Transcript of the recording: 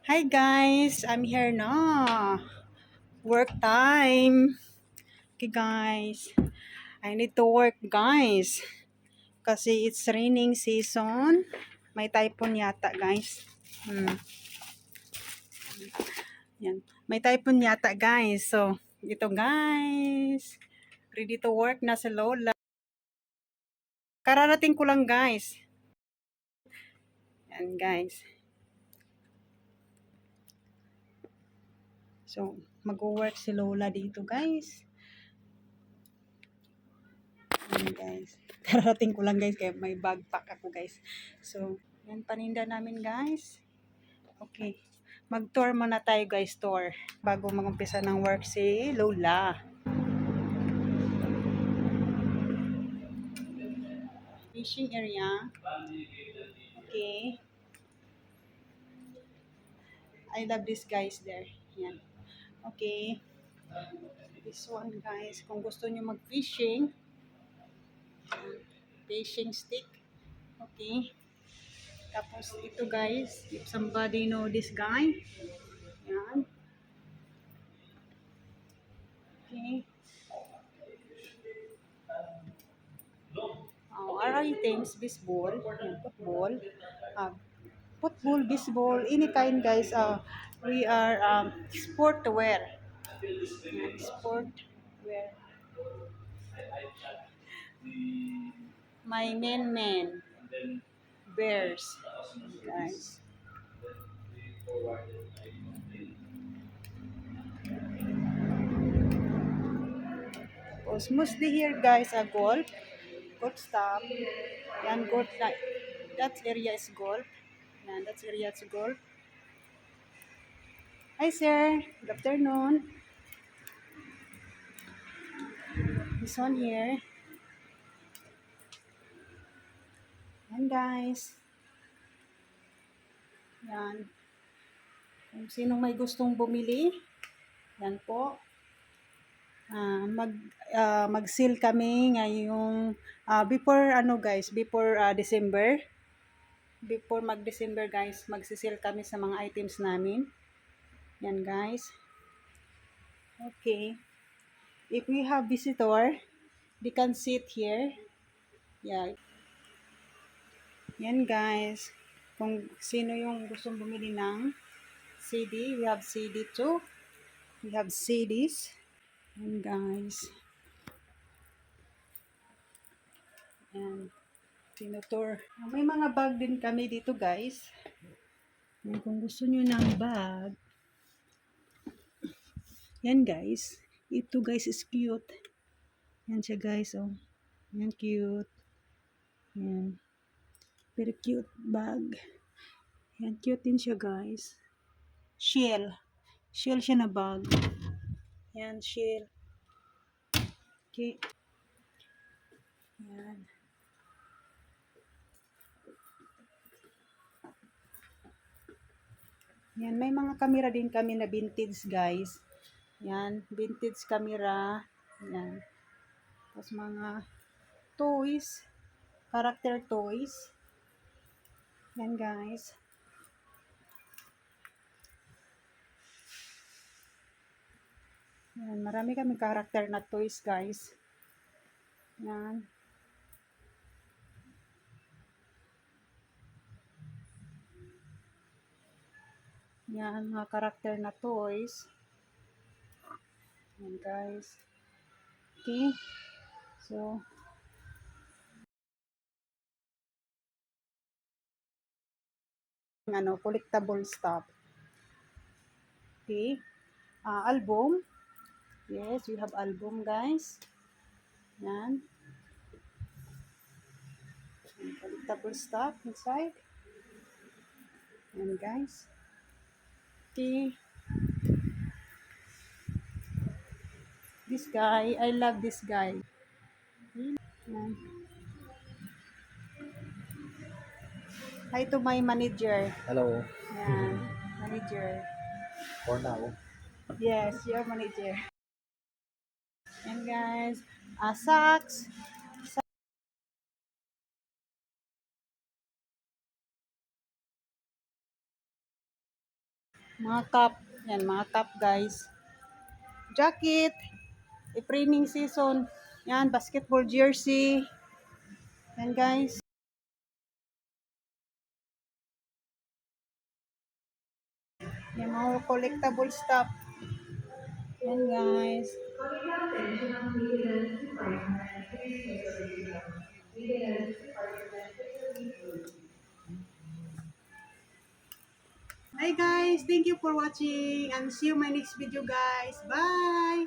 Hi guys, I'm here na. Work time. Okay guys, I need to work guys. Kasi it's raining season. May typhoon yata guys. Yan. May typhoon yata guys. So, ito guys. Ready to work na si Lola. Kararating ko lang guys. Yan guys. So, mag-work si Lola dito guys. Yan guys. Kararating ko lang guys kaya may backpack ako guys. So, yan paninda namin guys. Okay. Mag-tour muna tayo guys, tour. Bago mag-umpisa ng work si Lola. Fishing area. Okay. I love this guys there. Yan. Okay. This one guys, kung gusto nyo mag-fishing, fishing stick. Okay. Tapos ito guys, if somebody know this guy. Yan. Okay. Our items, baseball, yan, football, uh, football, baseball, any kind guys, we are sport wear. Yan, sport wear. My men, bears, guys. Tapos mostly here guys, golf stuff. Yan, golf, that area is golf. Yan, that area is golf. Hi sir, good afternoon. This one here. Yan guys. Yan. Kung sinong may gustong bumili, yan po. Mag-sale kami ngayong before guys, before December. Before mag-December guys, mag-sale kami sa mga items namin. Yan guys. Okay. If we have visitor, they can sit here. Yeah. Yan guys. Kung sino yung gustong bumili ng CD, we have CD too. We have CDs. Yan guys. Yan. Tinutur. May mga bag din kami dito guys. Yan, kung gusto nyo ng bag. Yan guys. Ito guys is cute. Yan siya guys. Oh. Yan cute. Yan. Very cute bag. Yan cute din siya guys. Shell. Shell siya na bag. Yan shell. Okay. Yan. Yan, may mga camera din kami na vintage guys. Yan, vintage camera. Yan. Tapos mga toys, character toys. Yan guys. Yan, marami kami character na toys guys. Yan. Yan, mga character na toys. Yan guys. Okay. So, collectible stuff. Okay. Album. Yes, we have album guys. Yan. Collectible stuff inside. Yan guys. Okay. This guy, I love this guy. Yan. Hi to my manager. Hello. Yan. Manager. For now. Yes, your manager. And guys, socks. Mga cup. Yan, mga cup guys. Jacket. I-training season. Yan, basketball jersey. Yan guys. Yan, mga collectible stuff. Yan guys. Hi guys, thank you for watching and see you my next video guys. Bye!